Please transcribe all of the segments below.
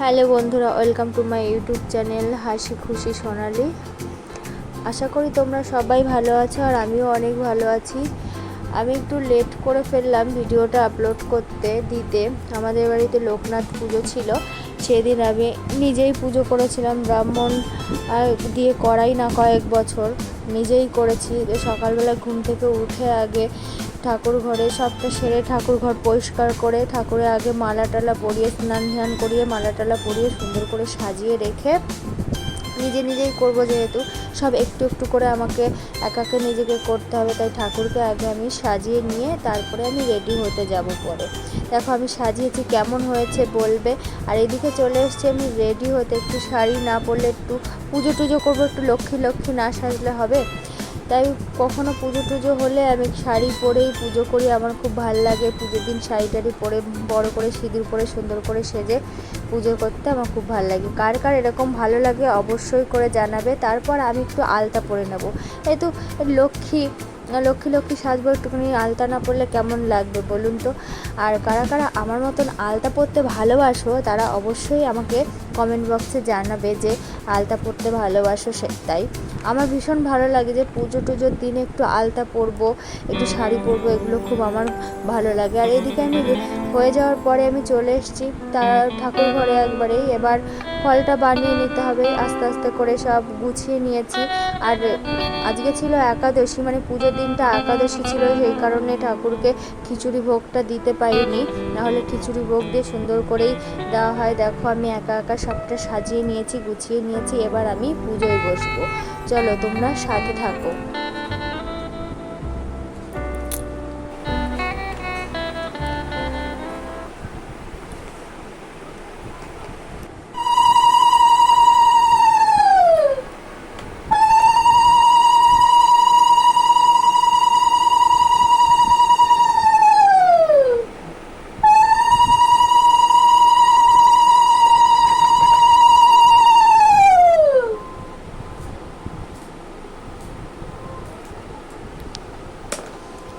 Hello বন্ধুরা, welcome to my YouTube channel হাসি খুশি সোনালি। আশা করি তোমরা সবাই ভালো আছো আর আমিও অনেক ভালো আছি। আমি একটু লেট করে ফেললাম ভিডিওটা আপলোড দিতে। আমাদের বাড়িতে লোকনাথ পুজো ছিল, সেদিন আমি নিজেই পুজো করেছিলাম। ব্রাহ্মণ দিয়ে করাই না, কয়েক বছর নিজেই করেছি। সকালবেলা ঘুম থেকে উঠে আগে ঠাকুর ঘরে সবটা সেরে ঠাকুর ঘর পরিষ্কার করে ঠাকুরের আগে মালা টালা পরিয়ে স্নান ধ্যান করিয়ে মালা টালা পরিয়ে সুন্দর করে সাজিয়ে রেখে নিজেই করব, যেহেতু সব একটু একটু করে আমাকে একাকে নিজেকে করতে হবে, তাই ঠাকুরকে আগে আমি সাজিয়ে নিয়ে তারপরে আমি রেডি হতে যাব। পরে দেখো আমি সাজিয়েছি, কেমন হয়েছে বলবে। আর এদিকে চলে এসেছি আমি রেডি হতে। একটু শাড়ি না পরলে, একটু পুজো টুজো করবো, একটু লক্ষ্মী না সাজলে হবে। তাই কখনো পুজো টুজো হলে আমি শাড়ি পরেই পুজো করি। আমার খুব ভালো লাগে পুজোর দিন শাড়ি টাড়ি পরে বড় করে সিঁদুর পরে সুন্দর করে সেজে পুজো করতে আমার খুব ভালো লাগে। কার কার এরকম ভালো লাগে অবশ্যই করে জানাবে। তারপর আমি একটু আলতা পরে নেব, এই তো লক্ষ্মী সাজবো, একটুখানি আলতা না পরলে কেমন লাগবে বলুন তো। আর কারা কারা আমার মতন আলতা পরতে ভালোবাসো তারা অবশ্যই আমাকে কমেন্ট বক্সে জানাবে যে আলতা পরতে ভালোবাসো। তাই আমার ভীষণ ভালো লাগে যে পুজো টুজোর দিনে একটু আলতা পরবো, একটু শাড়ি পরবো, এগুলো খুব আমার ভালো লাগে। আর এদিকে আমি হয়ে যাওয়ার পরে আমি চলে এসেছি তার ঠাকুর ঘরে একবারেই। এবার ফলটা বানিয়ে নিতে হবে, আস্তে আস্তে করে সব গুছিয়ে নিয়েছি। আর আজকে ছিল একাদশী, মানে পুজোর দিনটা একাদশী ছিল, সেই কারণে ঠাকুরকে খিচুড়ি ভোগটা দিতে পারিনি, নাহলে খিচুড়ি ভোগ দিয়ে সুন্দর করেই দেওয়া হয়। দেখো আমি একা সবটা সাজিয়ে নিয়েছি, গুছিয়ে নিয়েছি। এবার আমি পুজোয় বসবো, চলো তোমরা সাথে থাকো।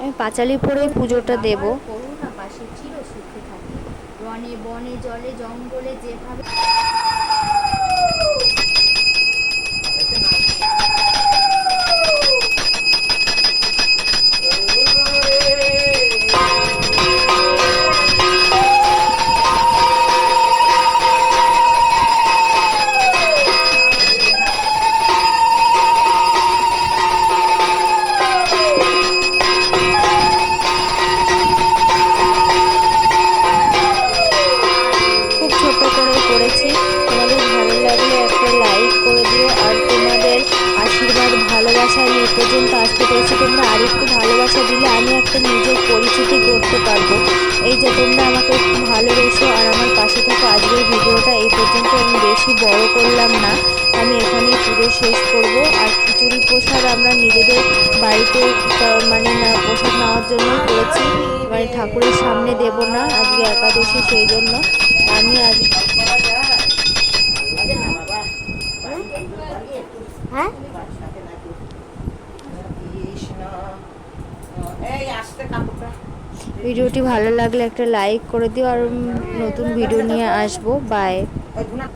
আমি পাঁচালি পরেই পুজোটা দেব। করুণা পাশে চির সুখে থাকি, বনে বনে জলে জঙ্গলে যেভাবে করেছি। তোমাদের ভালো লাগলে একটা লাইক করে দিও। আর তোমাদের আশীর্বাদ ভালোবাসায় এই পর্যন্ত আসতে পেরেছি। তোমরা আর একটু ভালোবাসা দিলে আমি একটা নিজের পরিচিতি করতে পারবো। এই যে তোমরা আমাকে একটু ভালোবেসো আর আমার পাশে থাকো। আজকের ভিডিওটা এই পর্যন্ত, আমি বেশি বড় করলাম না, আমি এখানেই পুজো শেষ করব। আর খিচুড়ি প্রসাদ আমরা নিজেদের বাড়িতে মানে না প্রসাদ নেওয়ার জন্যই করেছি, মানে ঠাকুরের সামনে দেব না, আজকে একাদশী, সেই জন্য আমি আজ ভিডিওটি ভালো লাগলে একটা লাইক করে দিও। আর নতুন ভিডিও নিয়ে আসবো। বাই।